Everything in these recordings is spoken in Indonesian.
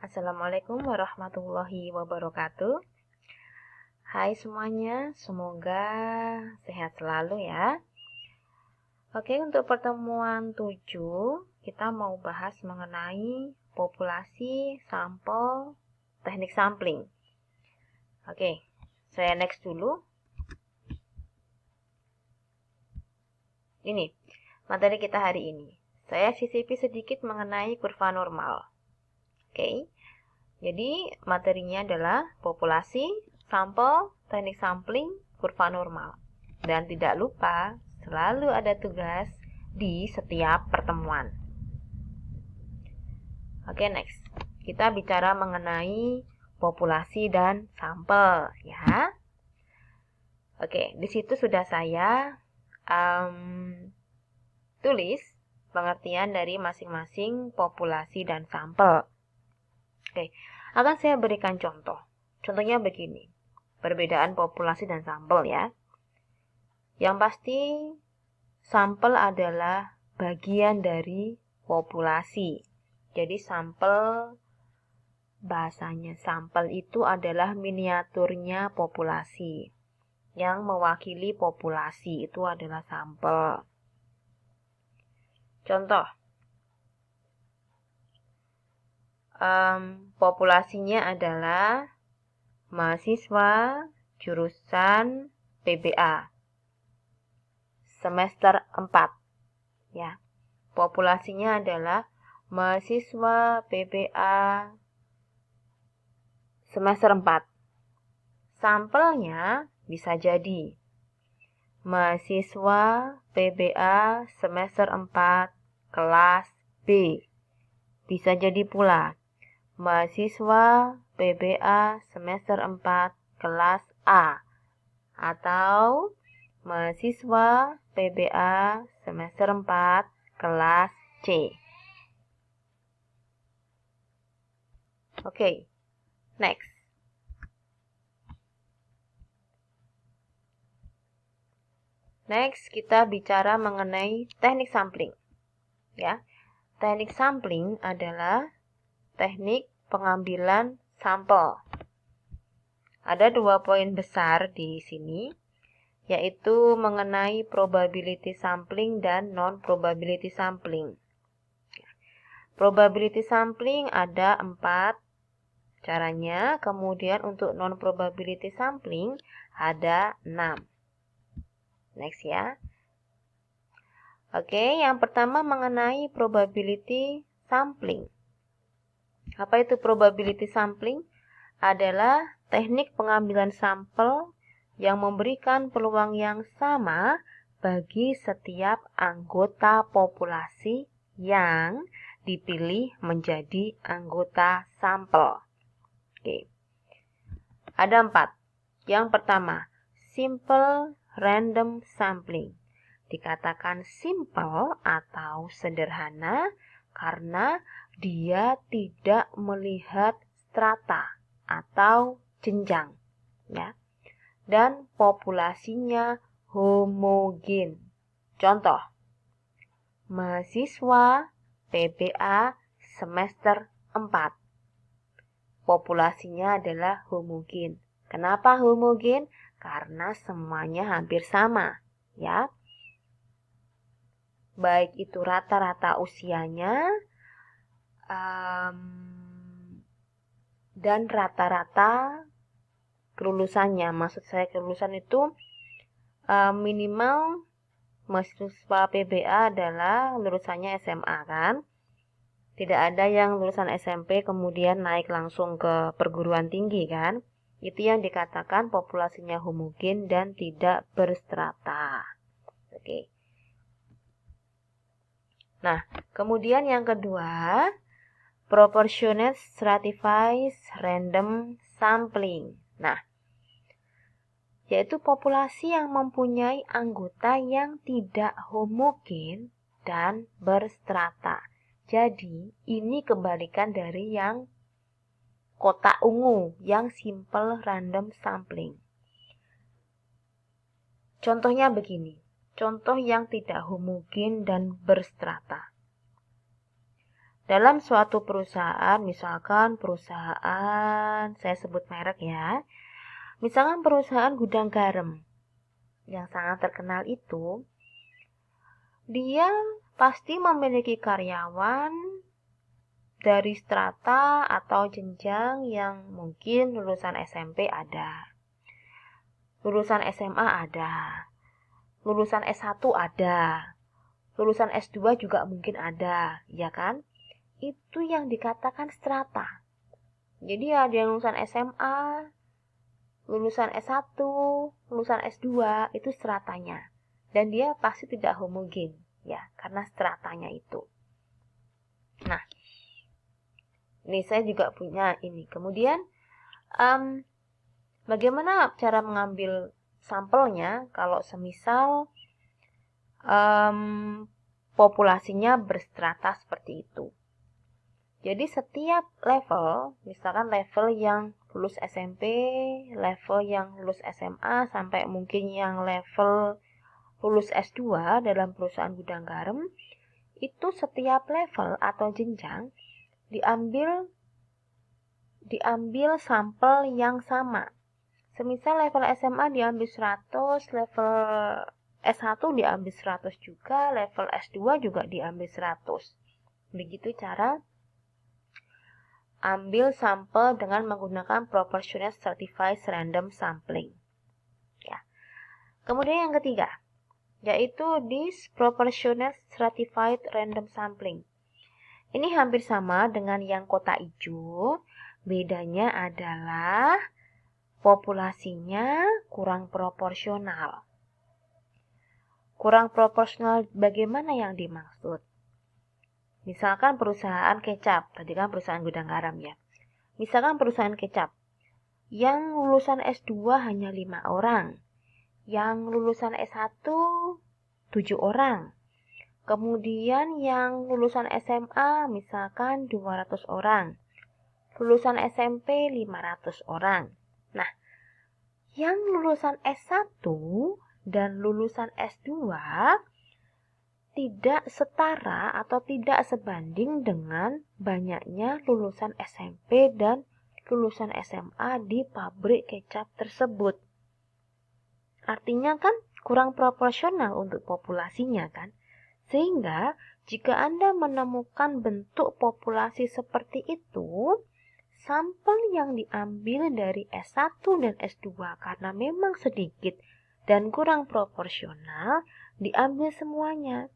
Assalamualaikum warahmatullahi wabarakatuh. Hai semuanya, semoga sehat selalu ya. Oke, untuk pertemuan 7, kita mau bahas mengenai populasi, sampel, teknik sampling. Oke, saya next dulu. Ini, materi kita hari ini. Saya sisipi sedikit mengenai kurva normal. Oke, jadi materinya adalah populasi, sampel, teknik sampling, kurva normal. Dan tidak lupa, selalu ada tugas di setiap pertemuan. Oke, next. Kita bicara mengenai populasi dan sampel, ya. Oke, di situ sudah saya tulis pengertian dari masing-masing populasi dan sampel. Oke, akan saya berikan contoh. Contohnya begini, perbedaan populasi dan sampel ya. Yang pasti, sampel adalah bagian dari populasi. Jadi sampel, bahasanya sampel itu adalah miniaturnya populasi. Yang mewakili populasi itu adalah sampel. Contoh, populasinya adalah mahasiswa jurusan PBA semester 4 ya. Populasinya adalah mahasiswa PBA semester 4. Sampelnya bisa jadi mahasiswa PBA semester 4 kelas B. Bisa jadi pula mahasiswa PBA semester 4 kelas A atau mahasiswa PBA semester 4 kelas C. Oke, next. Next, kita bicara mengenai teknik sampling. Ya, teknik sampling adalah teknik pengambilan sampel. Ada 2 poin besar di sini, yaitu mengenai probability sampling dan non-probability sampling. Probability sampling ada 4 caranya, kemudian untuk non-probability sampling ada 6. Next ya. Oke, yang pertama mengenai probability sampling. Apa itu probability sampling? Adalah teknik pengambilan sampel yang memberikan peluang yang sama bagi setiap anggota populasi yang dipilih menjadi anggota sampel. Oke. Ada 4. Yang pertama, simple random sampling. Dikatakan simple atau sederhana karena dia tidak melihat strata atau jenjang, ya. Dan populasinya homogen. Contoh, mahasiswa PBA semester 4. Populasinya adalah homogen. Kenapa homogen? Karena semuanya hampir sama, ya. Baik itu rata-rata usianya dan rata-rata kelulusannya. Maksud saya kelulusan itu minimal mahasiswa PBA adalah lulusannya SMA kan. Tidak ada yang lulusan SMP kemudian naik langsung ke perguruan tinggi kan. Itu yang dikatakan populasinya homogen dan tidak berstrata. Oke. Nah, kemudian yang kedua, proportionate stratified random sampling. Nah, yaitu populasi yang mempunyai anggota yang tidak homogen dan berstrata. Jadi, ini kebalikan dari yang kotak ungu, yang simple random sampling. Contohnya begini, contoh yang tidak homogen dan berstrata. dalam suatu perusahaan, misalkan perusahaan, saya sebut merek ya, misalkan perusahaan gudang garam yang sangat terkenal itu, dia pasti memiliki karyawan dari strata atau jenjang yang mungkin lulusan SMP ada, lulusan SMA ada, lulusan S1 ada, lulusan S2 juga mungkin ada, ya kan? Itu yang dikatakan strata. Jadi ada yang lulusan SMA, lulusan S1, lulusan S2, itu stratanya. Dan dia pasti tidak homogen, ya, karena stratanya itu. Nah, ini saya juga punya ini. Kemudian, bagaimana cara mengambil sampelnya kalau semisal populasinya berstrata seperti itu? Jadi setiap level, misalkan level yang lulus SMP, level yang lulus SMA, sampai mungkin yang level lulus S2 dalam perusahaan gudang garam, itu setiap level atau jenjang diambil sampel yang sama. Semisal level SMA diambil 100, level S1 diambil 100 juga, level S2 juga diambil 100. Begitu cara ambil sampel dengan menggunakan Proportionate Stratified Random Sampling. Ya. Kemudian yang ketiga, yaitu Disproportionate Stratified Random Sampling. Ini hampir sama dengan yang kotak hijau, bedanya adalah populasinya kurang proporsional. Kurang proporsional bagaimana yang dimaksud? Misalkan perusahaan kecap, tadi kan perusahaan gudang garam ya. Misalkan perusahaan kecap, yang lulusan S2 hanya 5 orang, yang lulusan S1 7 orang, kemudian yang lulusan SMA misalkan 200 orang, lulusan SMP 500 orang. Nah, yang lulusan S1 dan lulusan S2 tidak setara atau tidak sebanding dengan banyaknya lulusan SMP dan lulusan SMA di pabrik kecap tersebut. Artinya kan kurang proporsional untuk populasinya kan. Sehingga jika Anda menemukan bentuk populasi seperti itu, sampel yang diambil dari S1 dan S2 karena memang sedikit dan kurang proporsional diambil semuanya.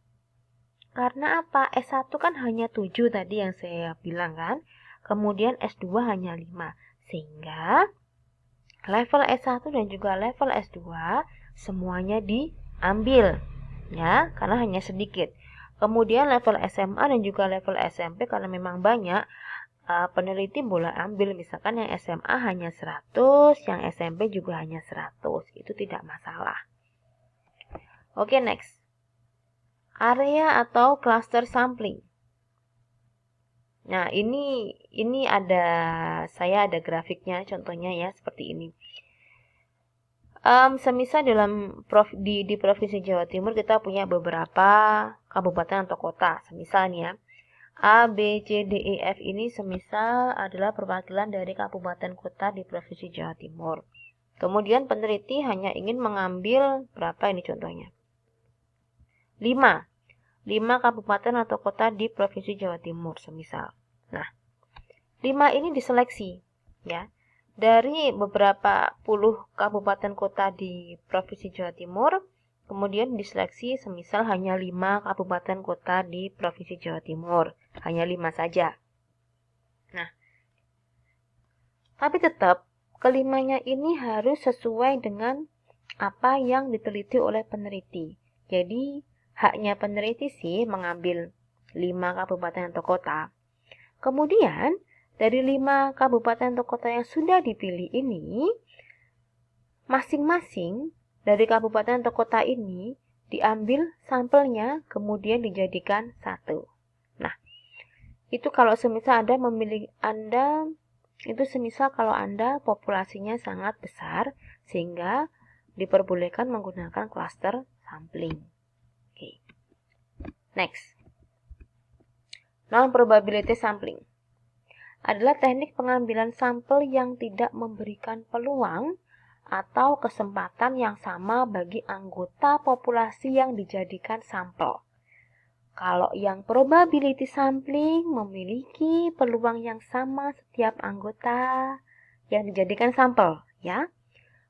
Karena apa? S1 kan hanya 7 tadi yang saya bilang kan. Kemudian S2 hanya 5. Sehingga level S1 dan juga level S2 semuanya diambil. Ya, karena hanya sedikit. Kemudian level SMA dan juga level SMP karena memang banyak, peneliti boleh ambil misalkan yang SMA hanya 100, yang SMP juga hanya 100. Itu tidak masalah. Oke, next. Area atau cluster sampling. Nah, ini saya ada grafiknya, contohnya ya seperti ini. Semisal di Provinsi Jawa Timur kita punya beberapa kabupaten atau kota, semisalnya A, B, C, D, E, F ini semisal adalah perwakilan dari kabupaten kota di Provinsi Jawa Timur. Kemudian peneliti hanya ingin mengambil berapa ini contohnya? 5 kabupaten atau kota di Provinsi Jawa Timur semisal. Nah, 5 ini diseleksi ya. Dari beberapa puluh kabupaten kota di Provinsi Jawa Timur, kemudian diseleksi semisal hanya 5 kabupaten kota di Provinsi Jawa Timur. Hanya 5 saja. Nah, tapi tetap kelimanya ini harus sesuai dengan apa yang diteliti oleh peneliti. Jadi, haknya peneliti sih mengambil 5 kabupaten atau kota. Kemudian, dari 5 kabupaten atau kota yang sudah dipilih ini, masing-masing dari kabupaten atau kota ini diambil sampelnya, kemudian dijadikan satu. Nah, itu kalau semisal kalau Anda populasinya sangat besar, sehingga diperbolehkan menggunakan cluster sampling. Oke. Next. Non-probability sampling adalah teknik pengambilan sampel yang tidak memberikan peluang atau kesempatan yang sama bagi anggota populasi yang dijadikan sampel. Kalau yang probability sampling memiliki peluang yang sama setiap anggota yang dijadikan sampel, ya.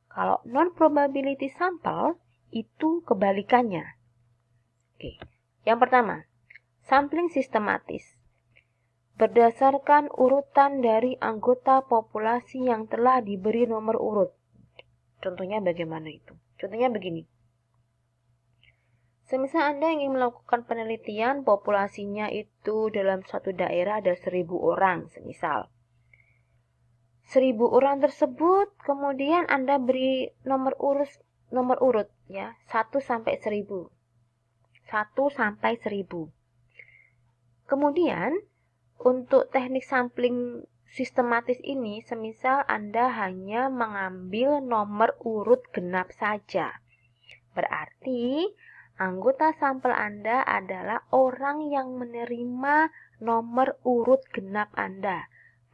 Kalau non-probability sampel itu kebalikannya. Oke. Yang pertama, sampling sistematis. Berdasarkan urutan dari anggota populasi yang telah diberi nomor urut. Contohnya bagaimana itu? Contohnya begini. Semisal Anda ingin melakukan penelitian, populasinya itu dalam suatu daerah ada 1.000 orang, semisal. 1.000 orang tersebut, kemudian Anda beri nomor urut ya, 1 sampai 1.000. 1 sampai 1.000. Kemudian, untuk teknik sampling sistematis ini, semisal Anda hanya mengambil nomor urut genap saja. Berarti, anggota sampel Anda adalah orang yang menerima nomor urut genap Anda.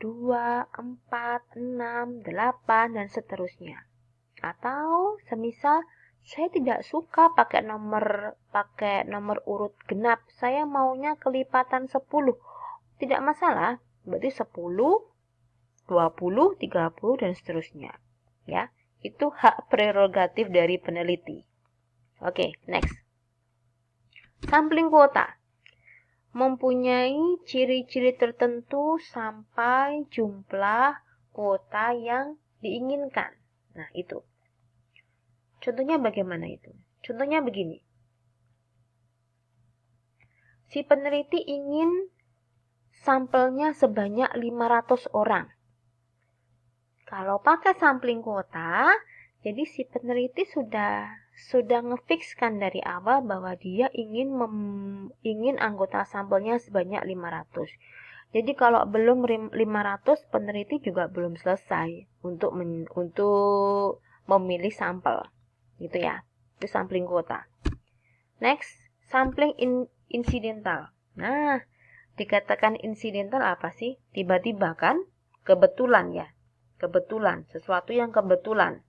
2, 4, 6, 8, dan seterusnya. Atau, semisal, saya tidak suka pakai nomor urut genap. Saya maunya kelipatan 10. Tidak masalah, berarti 10, 20, 30, dan seterusnya. Ya, itu hak prerogatif dari peneliti. Oke, next. Sampling kuota. Mempunyai ciri-ciri tertentu sampai jumlah kuota yang diinginkan. Nah, itu. Contohnya bagaimana itu? Contohnya begini. Si peneliti ingin sampelnya sebanyak 500 orang. Kalau pakai sampling kuota, jadi si peneliti sudah ngefikskan dari awal bahwa dia ingin anggota sampelnya sebanyak 500. Jadi kalau belum 500, peneliti juga belum selesai untuk memilih sampel. Gitu ya. Itu sampling kuota. Next, sampling insidental. Nah, dikatakan insidental apa sih? Tiba-tiba kan? Kebetulan ya. Kebetulan, sesuatu yang kebetulan.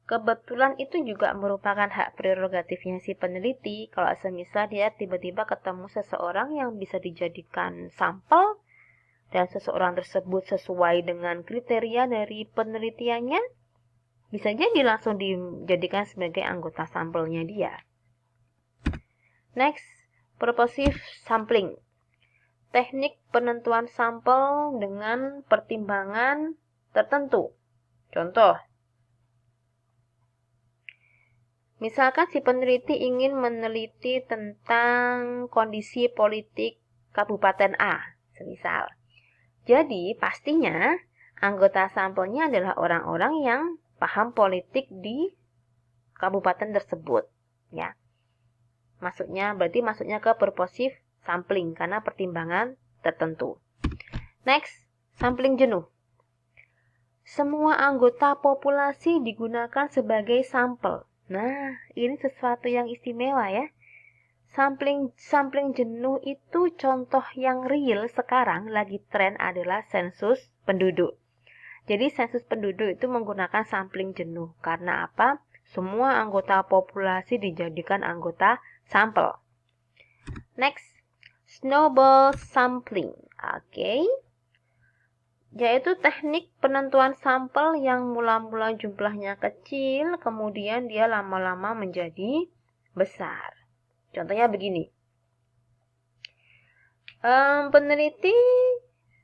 Kebetulan itu juga merupakan hak prerogatifnya si peneliti. Kalau semisal dia tiba-tiba ketemu seseorang yang bisa dijadikan sampel dan seseorang tersebut sesuai dengan kriteria dari penelitiannya, bisa jadi langsung dijadikan sebagai anggota sampelnya dia. Next, purposive sampling. Teknik penentuan sampel dengan pertimbangan tertentu. Contoh, misalkan si peneliti ingin meneliti tentang kondisi politik Kabupaten A, semisal. Jadi, pastinya anggota sampelnya adalah orang-orang yang paham politik di kabupaten tersebut, ya. Berarti masuknya ke purposive sampling karena pertimbangan tertentu. Next, sampling jenuh. Semua anggota populasi digunakan sebagai sampel. Nah, ini sesuatu yang istimewa ya. Sampling jenuh itu contoh yang real sekarang lagi tren adalah sensus penduduk. Jadi sensus penduduk itu menggunakan sampling jenuh. Karena apa? Semua anggota populasi dijadikan anggota sampel. Next, snowball sampling. Oke. Yaitu teknik penentuan sampel yang mula-mula jumlahnya kecil, kemudian dia lama-lama menjadi besar. Contohnya begini.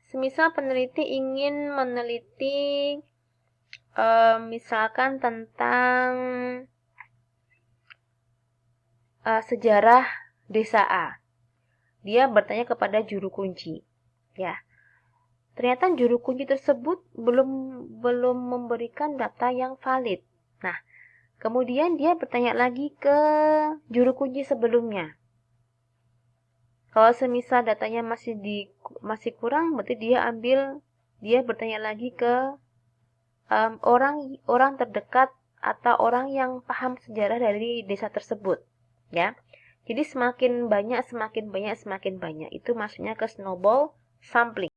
Semisal peneliti ingin meneliti misalkan tentang sejarah desa A. Dia bertanya kepada juru kunci. Ya. Ternyata juru kunci tersebut belum memberikan data yang valid. Nah, kemudian dia bertanya lagi ke juru kunci sebelumnya. Kalau semisal datanya masih kurang, berarti dia bertanya lagi ke orang terdekat atau orang yang paham sejarah dari desa tersebut, ya. Jadi semakin banyak, semakin banyak, semakin banyak. Itu maksudnya ke snowball sampling.